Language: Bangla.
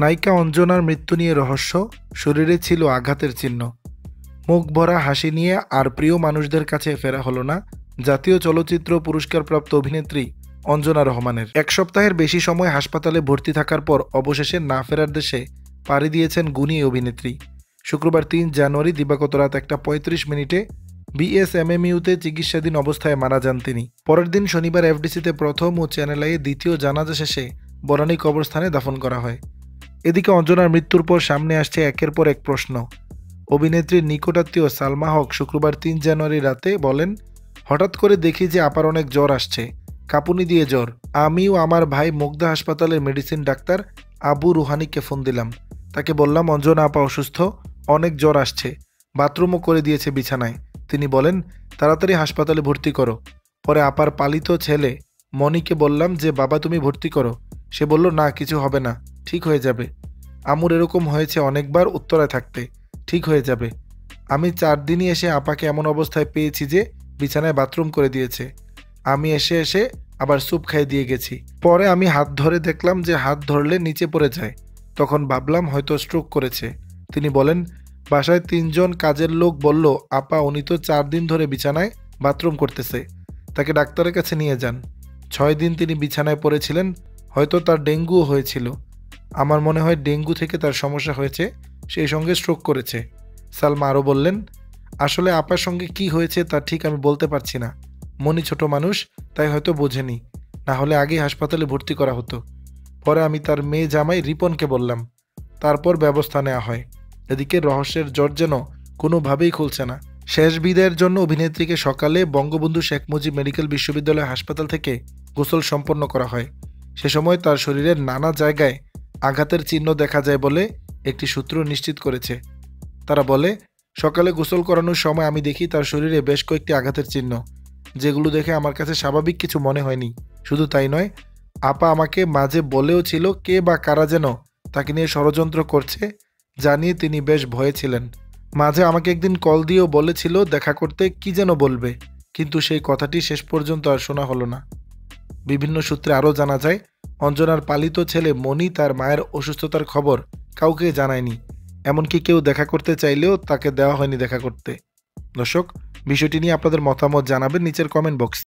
নায়িকা অঞ্জনার মৃত্যু নিয়ে রহস্য, শরীরে ছিল আঘাতের চিহ্ন, মুখ ভরা হাসি নিয়ে আর প্রিয় মানুষদের কাছে ফেরা হলো না জাতীয় চলচ্চিত্র পুরস্কারপ্রাপ্ত অভিনেত্রী অঞ্জনা রহমানের। এক সপ্তাহের বেশি সময় হাসপাতালে ভর্তি থাকার পর অবশেষে না ফেরার দেশে পাড়ি দিয়েছেন গুণী অভিনেত্রী। শুক্রবার ৩ জানুয়ারি দিবাগত রাত 1:35 বিএসএমএমইউতে চিকিৎসাধীন অবস্থায় মারা যান তিনি। পরের দিন শনিবার এফডিসিতে প্রথম ও চ্যানেল আইয়ে দ্বিতীয় জানাজা শেষে বনানী কবরস্থানে দাফন করা হয়। এদিকে অঞ্জনার মৃত্যুর পর সামনে আসছে একের পর এক প্রশ্ন। অভিনেত্রীর নিকটাত্মীয় সালমা হক শুক্রবার ৩ জানুয়ারি রাতে বলেন, হঠাৎ করে দেখি যে আপার অনেক জ্বর আসছে, কাঁপুনি দিয়ে জ্বর। আমি ও আমার ভাই মুগদা হাসপাতালের মেডিসিন ডাক্তার আবু রুহানিকে ফোন দিলাম। তাকে বললাম অঞ্জনা আপা অসুস্থ, অনেক জ্বর আসছে, বাথরুমও করে দিয়েছে বিছানায়। তিনি বলেন তাড়াতাড়ি হাসপাতালে ভর্তি করো। পরে আপার পালিত ছেলে মনিকে বললাম যে বাবা তুমি ভর্তি করো। সে বলল না কিছু হবে না, ঠিক হয়ে যাবে। আমুর এরকম হয়েছে অনেকবার উত্তরায় থাকতে, ঠিক হয়ে যাবে। আমি 4 দিনই এসে আপাকে এমন অবস্থায় পেয়েছি যে বিছানায় বাথরুম করে দিয়েছে। আমি এসে আবার স্যুপ খাইয়ে দিয়ে গেছি। পরে আমি হাত ধরে দেখলাম যে হাত ধরলে নিচে পড়ে যায়, তখন ভাবলাম হয়তো স্ট্রোক করেছে। তিনি বলেন বাসায় 3 জন কাজের লোক বলল আপা উনি তো 4 দিন ধরে বিছানায় বাথরুম করতেছে, তাকে ডাক্তারের কাছে নিয়ে যান। 6 দিন তিনি বিছানায় পড়েছিলেন, হয়তো তার ডেঙ্গুও হয়েছিল। আমার মনে হয় ডেঙ্গু থেকে তার সমস্যা হয়েছে, সেই সঙ্গে স্ট্রোক করেছে। সালমা আরও বললেন, আসলে আপার সঙ্গে কি হয়েছে তা ঠিক আমি বলতে পারছি না। মনি ছোট মানুষ, তাই হয়তো বোঝেনি, না হলে আগেই হাসপাতালে ভর্তি করা হতো। পরে আমি তার মেয়ে জামাই রিপনকে বললাম, তারপর ব্যবস্থা নেওয়া হয়। এদিকে রহস্যের জট যেন কোনোভাবেই খুলছে না। শেষ বিদায়ের জন্য অভিনেত্রীকে সকালে বঙ্গবন্ধু শেখ মুজিব মেডিকেল বিশ্ববিদ্যালয় হাসপাতাল থেকে গোসল সম্পন্ন করা হয়। সে সময় তার শরীরের নানা জায়গায় আঘাতের চিহ্ন দেখা যায় বলে একটি সূত্র নিশ্চিত করেছে। তারা বলে, সকালে গোসল করানোর সময় আমি দেখি তার শরীরে বেশ কয়েকটি আঘাতের চিহ্ন, যেগুলো দেখে আমার কাছে স্বাভাবিক কিছু মনে হয়নি। শুধু তাই নয়, আপা আমাকে মাঝে বলেও ছিল কে বা কারা যেন তাকে নিয়ে ষড়যন্ত্র করছে, জানিয়ে তিনি বেশ ভয়ে ছিলেন। মাঝে আমাকে একদিন কল দিয়েও বলেছিল দেখা করতে, কি যেন বলবে, কিন্তু সেই কথাটি শেষ পর্যন্ত আর শোনা হলো না। বিভিন্ন সূত্রে আরও জানা যায় অঞ্জনার পালিত ছেলে মনি তার মায়ের অসুস্থতার খবর কাউকে জানায়নি, এমনকি কেউ দেখা করতে চাইলেও তাকে দেওয়া হয়নি দেখা করতে। দর্শক, বিষয়টি নিয়ে আপনাদের মতামত জানাবেন নিচের কমেন্ট বক্সে।